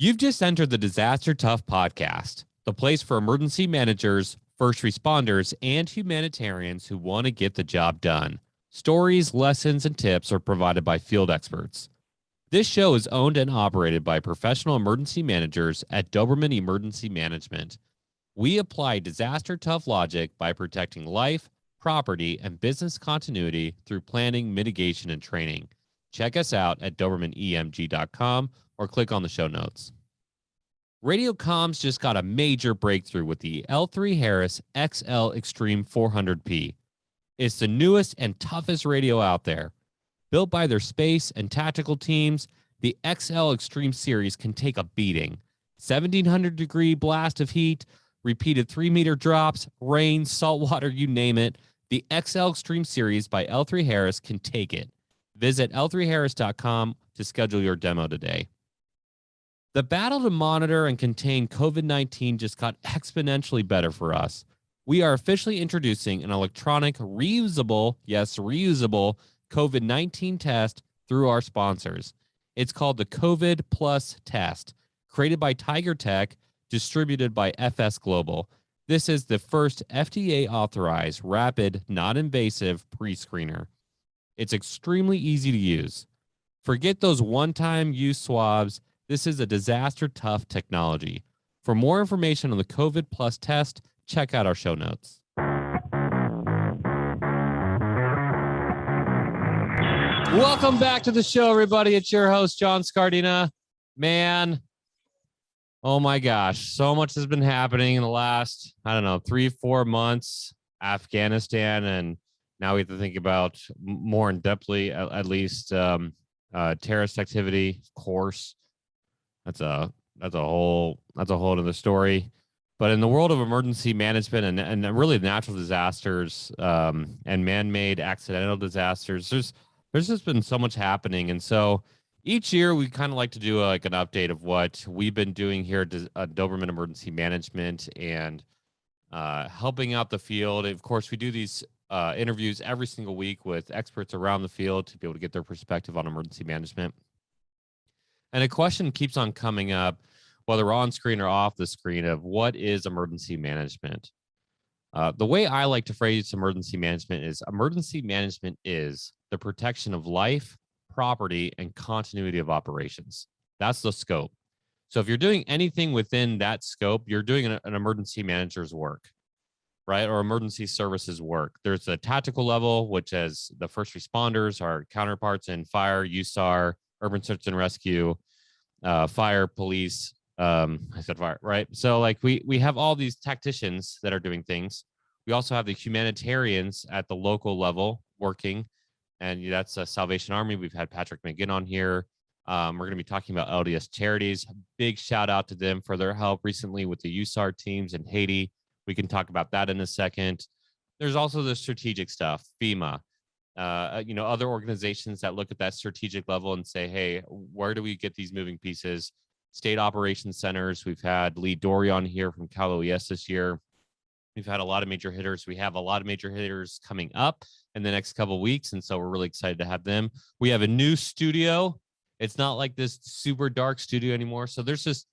You've just entered the Disaster Tough podcast, the place for emergency managers, first responders, and humanitarians who want to get the job done. Stories, lessons, and tips are provided by field experts. This show is owned and operated by professional emergency managers at Doberman Emergency Management. We apply disaster tough logic by protecting life, property, and business continuity through planning, mitigation, and training. Check us out at DobermanEMG.com or click on the show notes. Radio comms just got a major breakthrough with the L3 Harris XL Extreme 400P. It's the newest and toughest radio out there. Built by their space and tactical teams, the XL Extreme series can take a beating. 1,700-degree blast of heat, repeated 3-meter drops, rain, salt water, you name it. The XL Extreme series by L3 Harris can take it. Visit L3Harris.com to schedule your demo today. The battle to monitor and contain COVID-19 just got exponentially better for us. We are officially introducing an electronic, reusable COVID-19 test through our sponsors. It's called the COVID Plus Test, created by Tiger Tech, distributed by FS Global. This is the first FDA-authorized, rapid, non-invasive pre-screener. It's extremely easy to use. Forget those one-time use swabs. This is a disaster-tough technology. For more information on the COVID Plus test, check out our show notes. Welcome back to the show, everybody. It's your host, John Scardena. Man, oh my gosh, so much has been happening in the last, 3-4 months. Afghanistan, and now we have to think about more in depthly, at least terrorist activity, of course. That's a whole other story. But in the world of emergency management and really natural disasters and man-made accidental disasters, there's just been so much happening. And so each year we kind of like to do an update of what we've been doing here at Doberman Emergency Management and helping out the field. Of course, we do these interviews every single week with experts around the field to be able to get their perspective on emergency management. And a question keeps on coming up, whether on screen or off the screen, of what is emergency management? The way I like to phrase emergency management is the protection of life, property, and continuity of operations. That's the scope. So if you're doing anything within that scope, you're doing an emergency manager's work, right? Or emergency services work. There's a tactical level, which is the first responders, our counterparts in fire, USAR, urban search and rescue, fire, police. I said fire, right? So like we have all these tacticians that are doing things. We also have the humanitarians at the local level working, and that's a Salvation Army. We've had Patrick McGinn on here. We're going to be talking about LDS Charities. Big shout out to them for their help recently with the USAR teams in Haiti. We can talk about that in a second. There's also the strategic stuff, FEMA, other organizations that look at that strategic level and say, hey, where do we get these moving pieces? State operations centers. We've had Lee Dory on here from Cal OES this year. We've had a lot of major hitters. We have a lot of major hitters coming up in the next couple of weeks, and so we're really excited to have them. We have a new studio. It's not like this super dark studio anymore. So there's just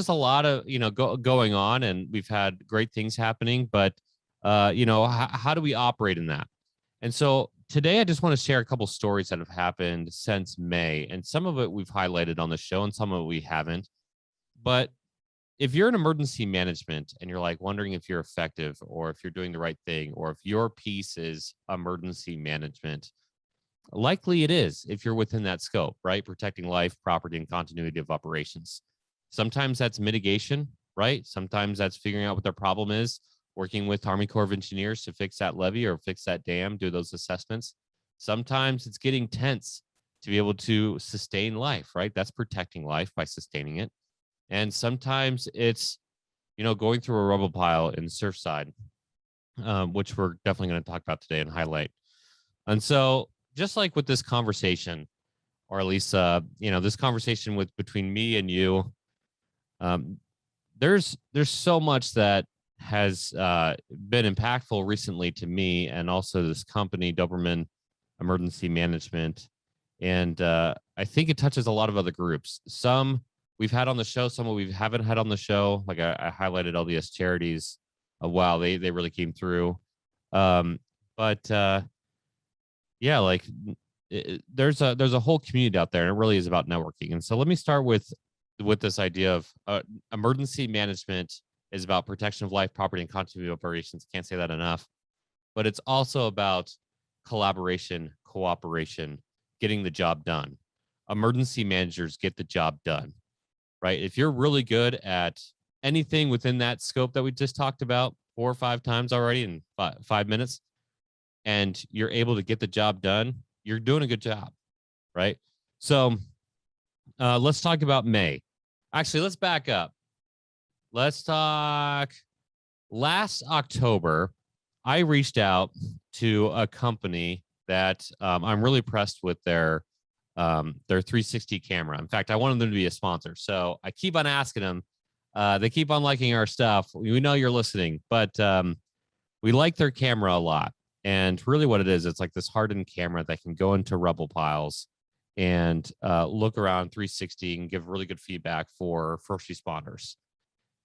a lot of going on, and we've had great things happening. But how do we operate in that? And so today I just want to share a couple stories that have happened since May, and some of it we've highlighted on the show, and some of it we haven't. But if you're in emergency management and you're like wondering if you're effective or if you're doing the right thing or if your piece is emergency management, likely it is if you're within that scope, right? Protecting life, property, and continuity of operations. Sometimes that's mitigation, right? Sometimes that's figuring out what their problem is, working with Army Corps of Engineers to fix that levee or fix that dam, do those assessments. Sometimes it's getting tents to be able to sustain life, right? That's protecting life by sustaining it. And sometimes it's, going through a rubble pile in Surfside, which we're definitely going to talk about today and highlight. And so just like with this conversation, or at least, this conversation between me and you, there's so much that has been impactful recently to me and also this company, Doberman Emergency Management. And I think it touches a lot of other groups. Some we've had on the show, some we haven't had on the show. Like I highlighted LDS Charities. Wow, they really came through. But yeah, like there's a whole community out there, and it really is about networking. And so let me start with this idea of emergency management is about protection of life, property, and continuity of operations. Can't say that enough. But it's also about collaboration, cooperation, getting the job done. Emergency managers get the job done, right? If you're really good at anything within that scope that we just talked about 4 or 5 times already in 5 minutes, and you're able to get the job done, you're doing a good job, right? So let's talk about May. Actually, let's back up. Let's talk last October. I reached out to a company that I'm really impressed with their 360 camera. In fact, I wanted them to be a sponsor. So I keep on asking them. They keep on liking our stuff. We know you're listening, but we like their camera a lot. And really what it is, it's like this hardened camera that can go into rubble piles and look around 360 and give really good feedback for first responders.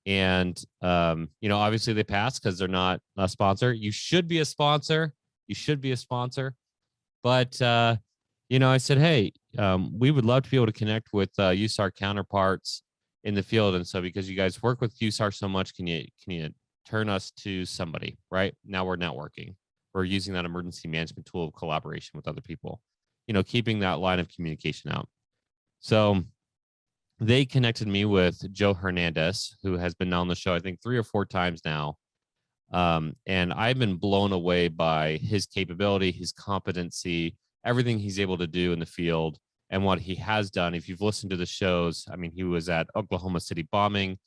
And, obviously they pass because they're not a sponsor. You should be a sponsor. But, I said, hey, we would love to be able to connect with USAR counterparts in the field. And so because you guys work with USAR so much, can you turn us to somebody, right? Now we're networking. We're using that emergency management tool of collaboration with other people, keeping that line of communication out. So they connected me with Joe Hernandez, who has been on the show, I think 3 or 4 times now. And I've been blown away by his capability, his competency, everything he's able to do in the field and what he has done. If you've listened to the shows, I mean, he was at Oklahoma City bombing.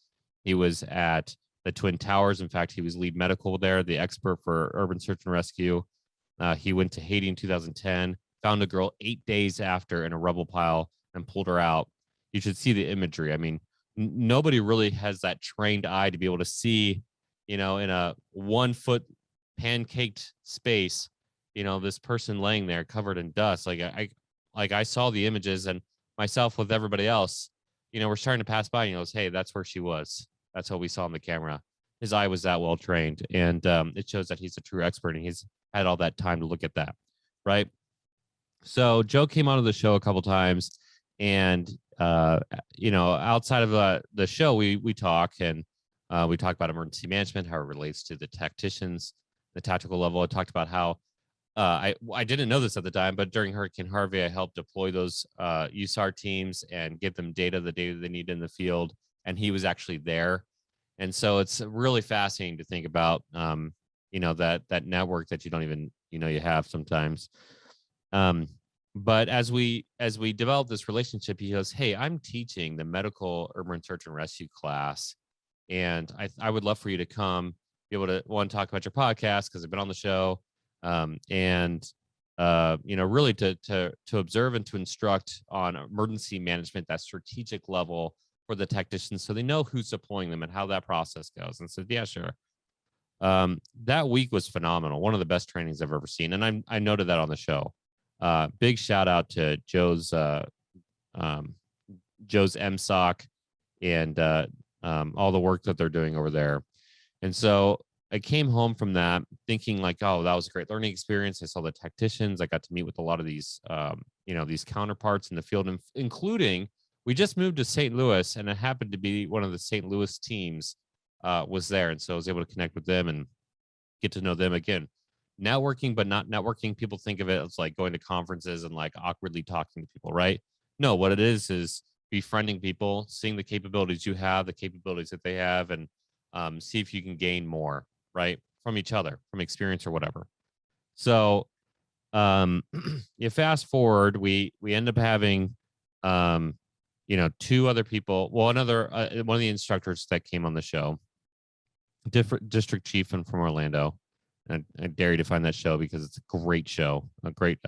He was at the Twin Towers. In fact, he was lead medical there, the expert for urban search and rescue. He went to Haiti in 2010, found a girl 8 days after in a rubble pile and pulled her out. You should see the imagery. I mean, nobody really has that trained eye to be able to see, in a 1 foot pancaked space, this person laying there covered in dust. Like I saw the images, and myself with everybody else, we're starting to pass by and he goes, hey, that's where she was. That's what we saw on the camera. His eye was that well trained. And it shows that he's a true expert, and he's had all that time to look at that. Right. So Joe came onto the show a couple times, and, outside of the show, we talk, and we talk about emergency management, how it relates to the tacticians, the tactical level. I talked about how I didn't know this at the time, but during Hurricane Harvey, I helped deploy those USAR teams and give them the data they need in the field. And he was actually there. And so it's really fascinating to think about, that network that you don't even, you have sometimes. But as we develop this relationship, he goes, hey, I'm teaching the medical urban search and rescue class, and I would love for you to come, be able to talk about your podcast because I've been on the show, and really to observe and to instruct on emergency management, that strategic level for the technicians, so they know who's deploying them and how that process goes. And I said, yeah, sure. That week was phenomenal. One of the best trainings I've ever seen, and I noted that on the show. Big shout out to Joe's MSOC and all the work that they're doing over there. And so I came home from that thinking like, oh, that was a great learning experience. I saw the tacticians. I got to meet with a lot of these, these counterparts in the field, including we just moved to St. Louis, and it happened to be one of the St. Louis teams was there. And so I was able to connect with them and get to know them again. Networking, but not networking. People think of it as like going to conferences and like awkwardly talking to people, right? No, what it is befriending people, seeing the capabilities you have, the capabilities that they have, and see if you can gain more, right, from each other, from experience or whatever. So you fast forward, we end up having 2 other people. Well, another one of the instructors that came on the show, different district chief from Orlando. I dare you to find that show because it's a great show, a great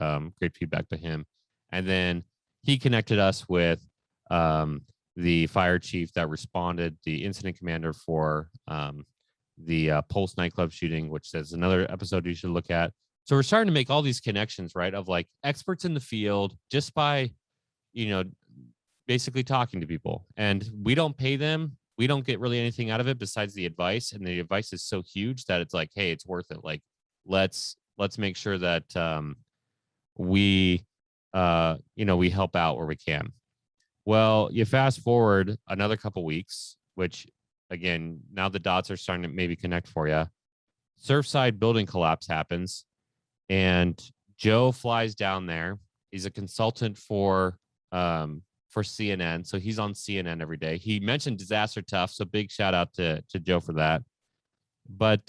feedback to him. And then he connected us with the fire chief that responded, the incident commander for the Pulse nightclub shooting, which is another episode you should look at. So we're starting to make all these connections, right, of like experts in the field just by, basically talking to people, and we don't pay them. We don't get really anything out of it besides the advice, and the advice is so huge that it's like, hey, it's worth it. Like, let's make sure that we we help out where we can. Well, you fast forward another couple weeks, which again, now the dots are starting to maybe connect for you. Surfside building collapse happens, and Joe flies down there. He's a consultant for CNN, so he's on CNN every day. He mentioned disaster tough, so big shout out to Joe for that. But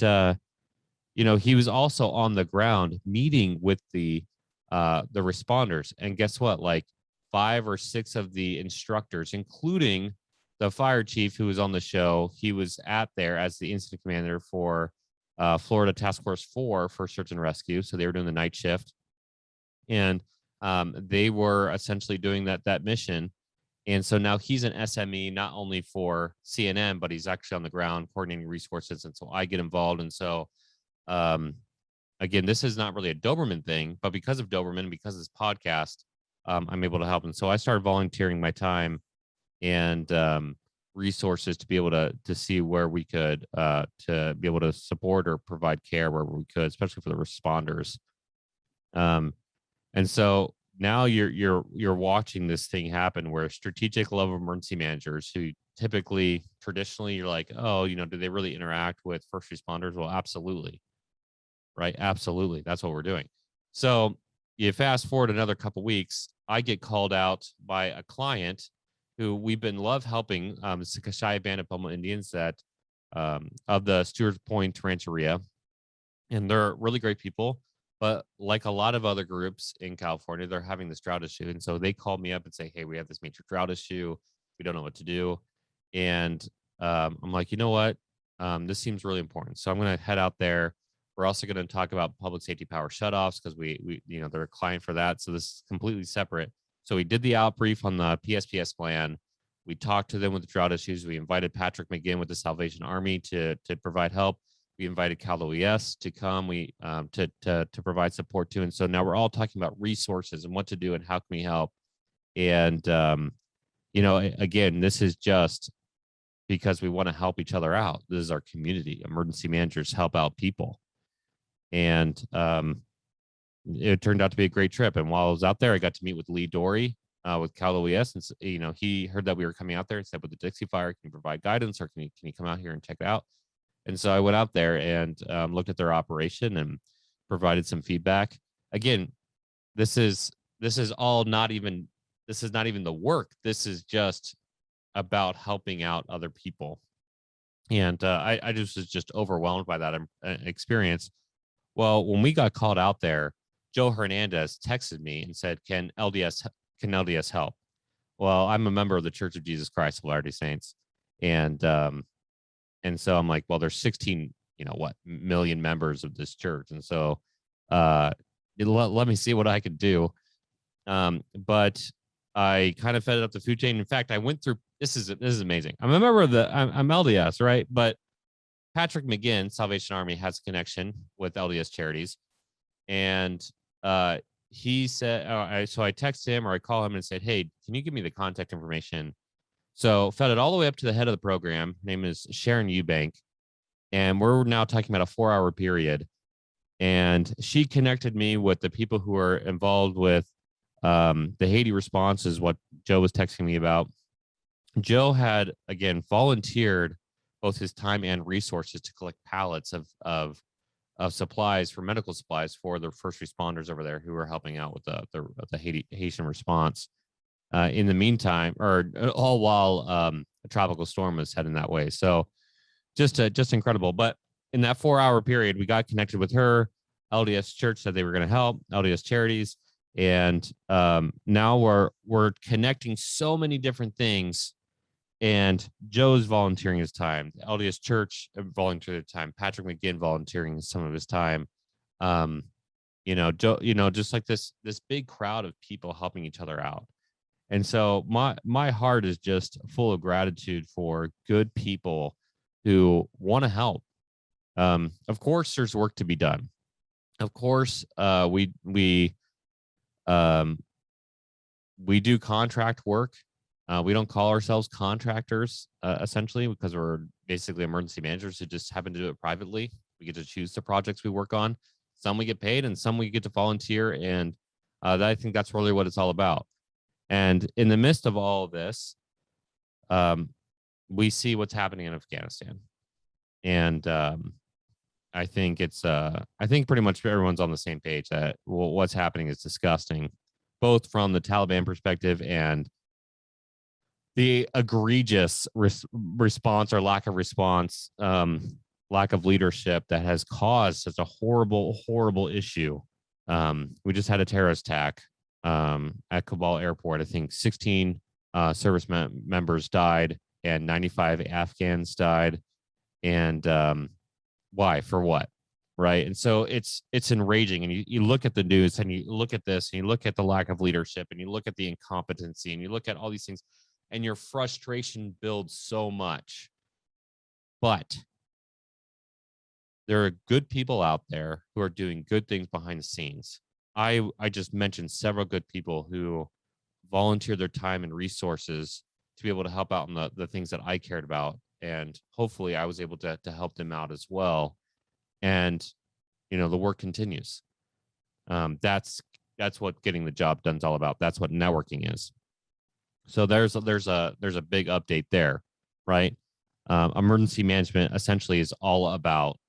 he was also on the ground meeting with the responders, and guess what? Like 5 or 6 of the instructors, including the fire chief who was on the show, he was at there as the incident commander for Florida Task Force 4 for search and rescue. So they were doing the night shift, and they were essentially doing that mission. And so now he's an SME, not only for CNN, but he's actually on the ground coordinating resources. And so I get involved. And so, again, this is not really a Doberman thing, but because of Doberman, because of this podcast, I'm able to help. And so I started volunteering my time and resources to be able to see where we could to be able to support or provide care where we could, especially for the responders. And so now you're watching this thing happen where strategic level emergency managers who traditionally you're like, oh, do they really interact with first responders? Well, absolutely. Right. Absolutely. That's what we're doing. So you fast forward another couple weeks, I get called out by a client who we've been helping. It's the Kashaya Band of Pueblo Indians that of the Stewart's Point Rancheria. And they're really great people. But like a lot of other groups in California, they're having this drought issue. And so they called me up and say, hey, we have this major drought issue. We don't know what to do. And I'm like, you know what? This seems really important. So I'm going to head out there. We're also going to talk about public safety power shutoffs because we they're a client for that. So this is completely separate. So we did the outbrief on the PSPS plan. We talked to them with the drought issues. We invited Patrick McGinn with the Salvation Army to provide help. We invited Cal OES to come. We to provide support too. And so now we're all talking about resources and what to do and how can we help. And again, this is just because we want to help each other out. This is our community. Emergency managers help out people. And it turned out to be a great trip. And while I was out there, I got to meet with Lee Dory with Cal OES. And, he heard that we were coming out there and said, with the Dixie Fire, can you provide guidance or can you come out here and check it out? And so I went out there and looked at their operation and provided some feedback. Again, this is not even the work. This is just about helping out other people. And I just was just overwhelmed by that experience. Well, when we got called out there, Joe Hernandez texted me and said, can LDS help? Well, I'm a member of the Church of Jesus Christ of Latter-day Saints. And so I'm like, well, there's 16, million members of this church. And so let me see what I could do. But I kind of fed it up the food chain. In fact, I went through, this is amazing. I'm a member of I'm LDS, right? But Patrick McGinn, Salvation Army, has a connection with LDS Charities. And he said, so I text him or I call him and said, hey, can you give me the contact information? So fed it all the way up to the head of the program. Her name is Sharon Eubank. And we're now talking about a 4-hour period. And she connected me with the people who are involved with the Haiti response, is what Joe was texting me about. Joe had, again, volunteered both his time and resources to collect pallets of supplies for medical supplies for the first responders over there who were helping out with the Haitian response. In the meantime, or all while a tropical storm was heading that way. So just incredible. But in that 4-hour period, we got connected with her. LDS Church said they were going to help, LDS Charities. And now we're connecting so many different things. And Joe's volunteering his time. The LDS Church volunteered time. Patrick McGinn volunteering some of his time. Joe, just like this big crowd of people helping each other out. And so my heart is just full of gratitude for good people who want to help. Of course, there's work to be done. Of course, we do contract work, We don't call ourselves contractors, essentially, because we're basically emergency managers who just happen to do it privately. We get to choose the projects we work on. Some we get paid, and some we get to volunteer. And I think that's really what it's all about. And in the midst of all of this, we see what's happening in Afghanistan. And I think I think pretty much everyone's on the same page that what's happening is disgusting, both from the Taliban perspective and the egregious response or lack of response, lack of leadership that has caused such a horrible, horrible issue. We just had a terrorist attack at Kabul airport. I think 16 service members died and 95 Afghans died. And why? For what? Right. And so it's enraging. And you look at the news and you look at this and you look at the lack of leadership and you look at the incompetency and you look at all these things and your frustration builds so much. But there are good people out there who are doing good things behind the scenes. I just mentioned several good people who volunteer their time and resources to be able to help out in the things that I cared about. And hopefully I was able to help them out as well. And, the work continues. That's what getting the job done is all about. That's what networking is. So there's a big update there, right? Emergency management essentially is all about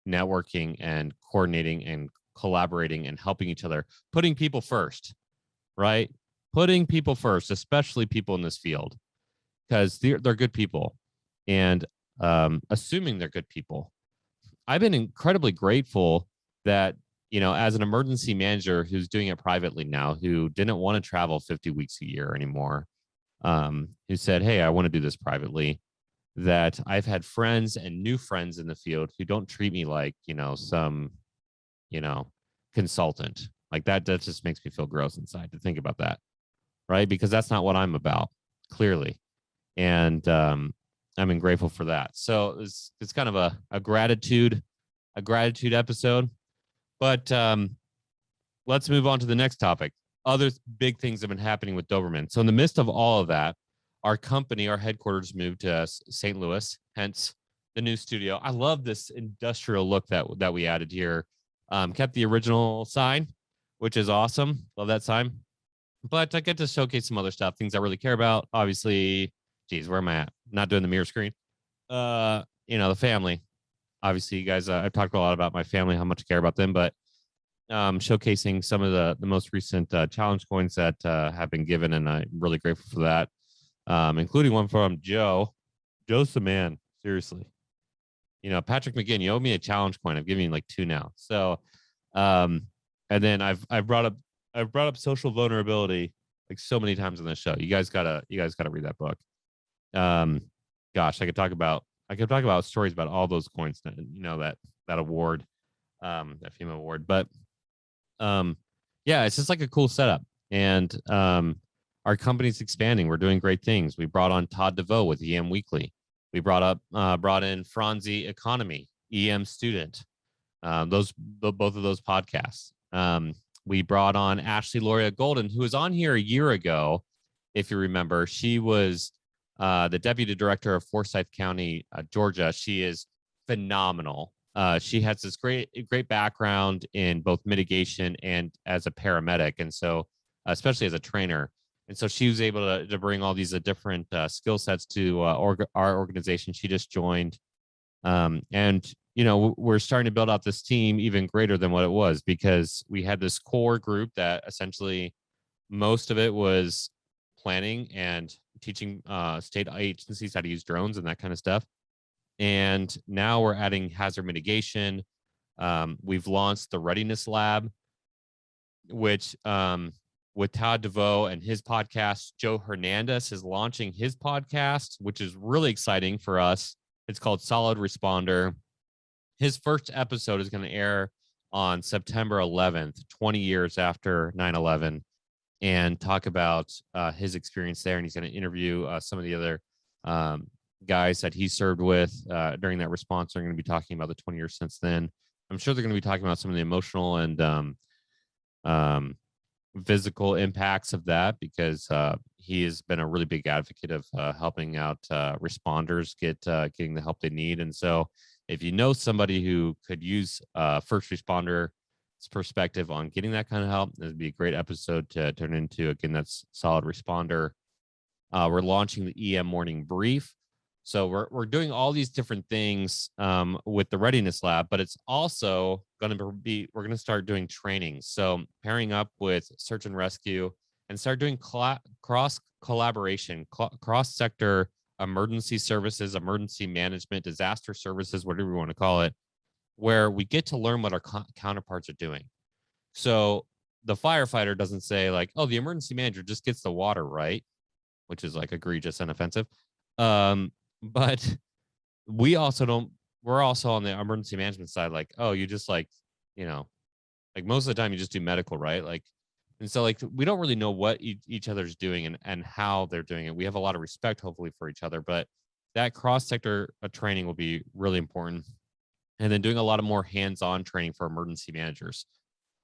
networking and coordinating and collaborating and helping each other, putting people first, right? Putting people first, especially people in this field, because they're good people. And assuming they're good people, I've been incredibly grateful that, as an emergency manager who's doing it privately now, who didn't want to travel 50 weeks a year anymore, who said, hey, I want to do this privately, that I've had friends and new friends in the field who don't treat me like, some, consultant. Like that just makes me feel gross inside to think about that. Right. Because that's not what I'm about, clearly. And I'm grateful for that. So it's kind of a gratitude episode. But let's move on to the next topic. Other big things have been happening with Doberman. So in the midst of all of that, our headquarters moved to St. Louis, hence the new studio. I love this industrial look that we added here. Kept the original sign, which is awesome. Love that sign. But I get to showcase some other stuff, things I really care about. Obviously, geez, where am I at? Not doing the mirror screen. The family. Obviously, you guys, I've talked a lot about my family, how much I care about them, but showcasing some of the most recent challenge coins that have been given, and I'm really grateful for that, including one from Joe. Joe's the man, seriously. Patrick McGinn, you owe me a challenge coin. I've given you like 2 now. So, and then I've brought up social vulnerability like so many times on this show. You guys gotta read that book. Gosh, I could talk about stories about all those coins, that award, that FEMA award. But yeah, it's just like a cool setup. And our company's expanding. We're doing great things. We brought on Todd DeVoe with EM Weekly. We brought in Franzi Economy, EM Student. Both of those podcasts. We brought on Ashley Loria Golden, who was on here a year ago, if you remember. She was the deputy director of Forsyth County, Georgia. She is phenomenal. She has this great background in both mitigation and as a paramedic, and so especially as a trainer. And so she was able to bring all these different skill sets to our organization. She just joined, and we're starting to build out this team even greater than what it was, because we had this core group that essentially most of it was planning and teaching state agencies how to use drones and that kind of stuff. And now we're adding hazard mitigation. We've launched the Readiness Lab, which with Todd DeVoe and his podcast. Joe Hernandez is launching his podcast, which is really exciting for us. It's called Solid Responder. His first episode is going to air on September 11th, 20 years after 9/11, and talk about his experience there. And he's going to interview some of the other guys that he served with during that response. They're going to be talking about the 20 years since then. I'm sure they're going to be talking about some of the emotional and physical impacts of that, because he has been a really big advocate of helping out responders getting the help they need. And so if you know somebody who could use first responder perspective on getting that kind of help, this would be a great episode to turn into. Again, that's Solid Responder. We're launching the EM Morning Brief. So we're doing all these different things with the Readiness Lab, but it's also going to be, we're going to start doing trainings. So pairing up with search and rescue and start doing cross collaboration, cross sector emergency services, emergency management, disaster services, whatever we want to call it, where we get to learn what our counterparts are doing. So the firefighter doesn't say like, oh, the emergency manager just gets the water right, which is like egregious and offensive. But we also don't, we're also on the emergency management side, like, oh, you just like, you know, like most of the time you just do medical, right? Like, and so like, we don't really know what each other's doing and how they're doing it. We have a lot of respect, hopefully, for each other, but that cross sector training will be really important. And then doing a lot of more hands-on training for emergency managers.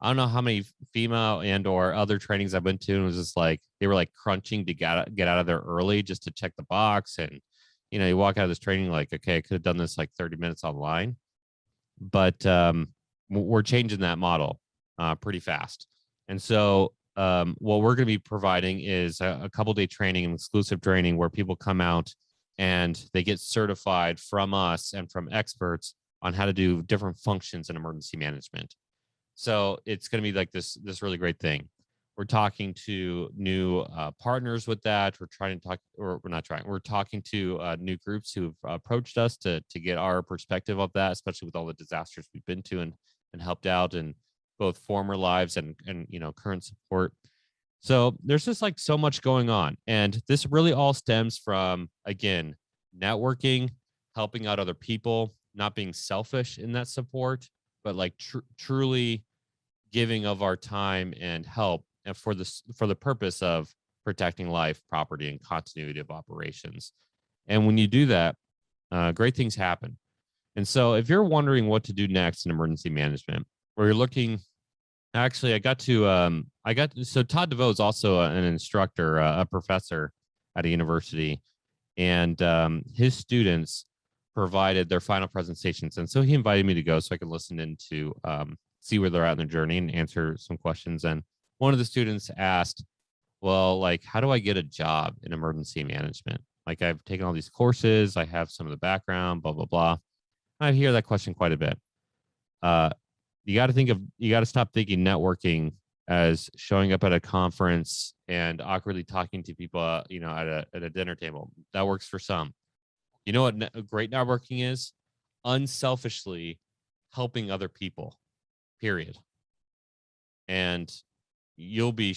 I don't know how many FEMA and or other trainings I've been to, and it was just like they were like crunching to get out of there early just to check the box. And you know, you walk out of this training like, okay, I could have done this like 30 minutes online, but we're changing that model pretty fast. And so what we're going to be providing is a couple-day training, and exclusive training, where people come out and they get certified from us and from experts on how to do different functions in emergency management. So it's going to be like this really great thing. We're talking to new partners with that. We're trying to talk, or we're not trying. We're talking to new groups who've approached us to get our perspective of that, especially with all the disasters we've been to and helped out in both former lives and you know, current support. So there's just like so much going on, and this really all stems from, again, networking, helping out other people, not being selfish in that support, but like truly giving of our time and help, and for the purpose of protecting life, property, and continuity of operations. And when you do that, great things happen. And so if you're wondering what to do next in emergency management, or you're looking, actually, so Todd DeVoe is also an instructor, a professor at a university, and his students provided their final presentations. And so he invited me to go so I could listen in to see where they're at in their journey and answer some questions. And one of the students asked, well, like, how do I get a job in emergency management? Like, I've taken all these courses, I have some of the background, blah, blah, blah. I hear that question quite a bit. You got to stop thinking networking as showing up at a conference and awkwardly talking to people, you know, at a dinner table. That works for some. You know what great networking is? Unselfishly helping other people, period. And you'll be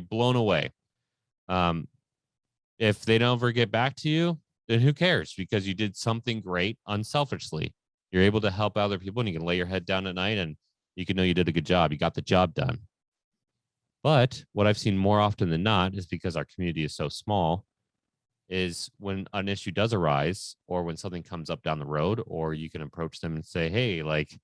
blown away. If they don't ever get back to you, then who cares? Because you did something great unselfishly. You're able to help other people, and you can lay your head down at night and you can know you did a good job. You got the job done. But what I've seen more often than not is, because our community is so small, is when an issue does arise, or when something comes up down the road, or you can approach them and say, hey, like,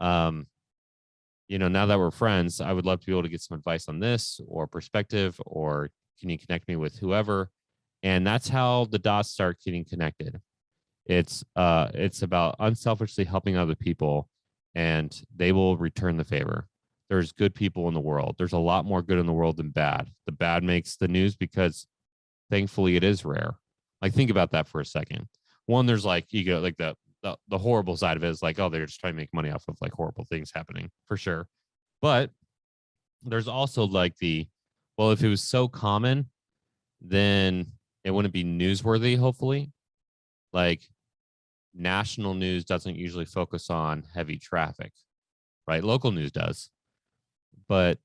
you know, now that we're friends, I would love to be able to get some advice on this or perspective, or can you connect me with whoever? And that's how the dots start getting connected. It's about unselfishly helping other people, and they will return the favor. There's good people in the world. There's a lot more good in the world than bad. The bad makes the news because thankfully it is rare. Like, think about that for a second. One, there's like, you go like the horrible side of it is like, oh, they're just trying to make money off of like horrible things happening, for sure. But there's also like well, if it was so common, then it wouldn't be newsworthy, hopefully. Like, national news doesn't usually focus on heavy traffic, right? Local news does. But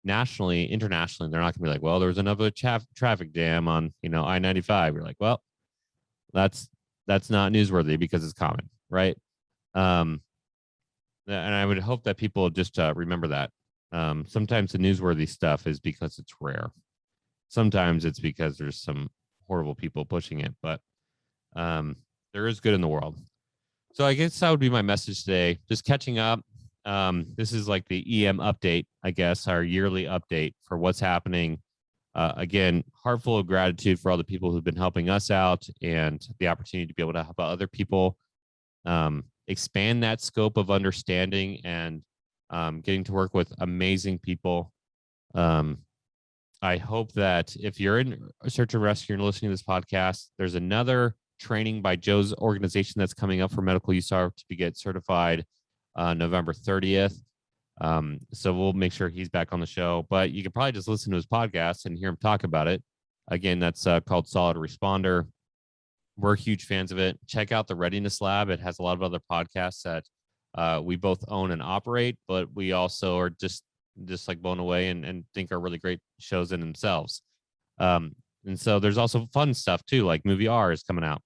nationally, internationally, they're not going to be like, well, there was another traffic jam on, you know, I-95. You're like, well, that's not newsworthy because it's common, right? And I would hope that people just remember that. Sometimes the newsworthy stuff is because it's rare. Sometimes it's because there's some horrible people pushing it, but there is good in the world. So I guess that would be my message today. Just catching up. This is like the EM update, I guess, our yearly update for what's happening. Again, heart full of gratitude for all the people who've been helping us out and the opportunity to be able to help other people, expand that scope of understanding and getting to work with amazing people. I hope that if you're in search and rescue and listening to this podcast, there's another training by Joe's organization that's coming up for medical USAR to get certified November 30th. So we'll make sure he's back on the show, but you can probably just listen to his podcast and hear him talk about it. Again, that's called Solid Responder. We're huge fans of it. Check out the Readiness Lab. It has a lot of other podcasts that we both own and operate, but we also are just like blown away and think are really great shows in themselves. And so there's also fun stuff too, like Movie R is coming out.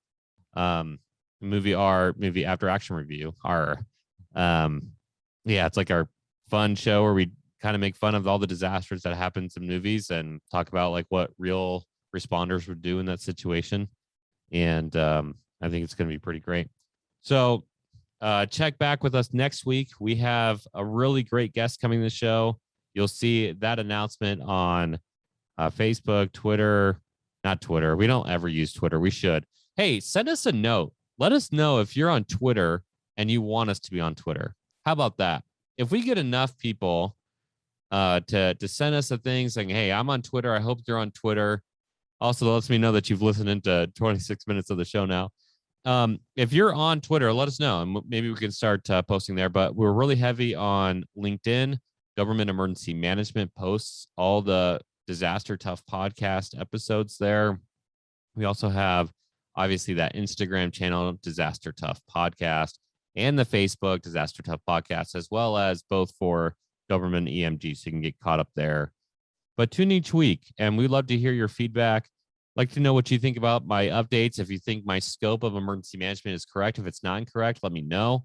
Movie After Action Review. It's like our fun show where we kind of make fun of all the disasters that happens in movies and talk about like what real responders would do in that situation. And I think it's going to be pretty great. So check back with us next week. We have a really great guest coming to the show. You'll see that announcement on Facebook, Twitter, not Twitter. We don't ever use Twitter. We should. Hey, send us a note. Let us know if you're on Twitter and you want us to be on Twitter. How about that? If we get enough people to send us a thing saying, hey, I'm on Twitter. I hope you're on Twitter. Also, lets me know that you've listened into 26 minutes of the show now. If you're on Twitter, let us know, and maybe we can start posting there. But we're really heavy on LinkedIn, Government Emergency Management posts, all the Disaster Tough podcast episodes there. We also have, obviously, that Instagram channel, Disaster Tough Podcast, and the Facebook Disaster Tough Podcast, as well as both for Government EMG, so you can get caught up there. But tune each week, and we'd love to hear your feedback. Like to know what you think about my updates. If you think my scope of emergency management is correct, if it's not incorrect, let me know.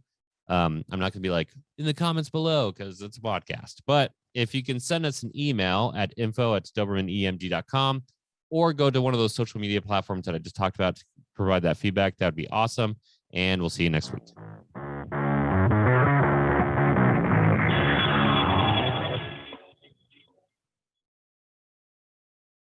I'm not going to be like in the comments below because it's a podcast. But if you can send us an email at info@dobermanemg.com or go to one of those social media platforms that I just talked about to provide that feedback, that would be awesome. And we'll see you next week.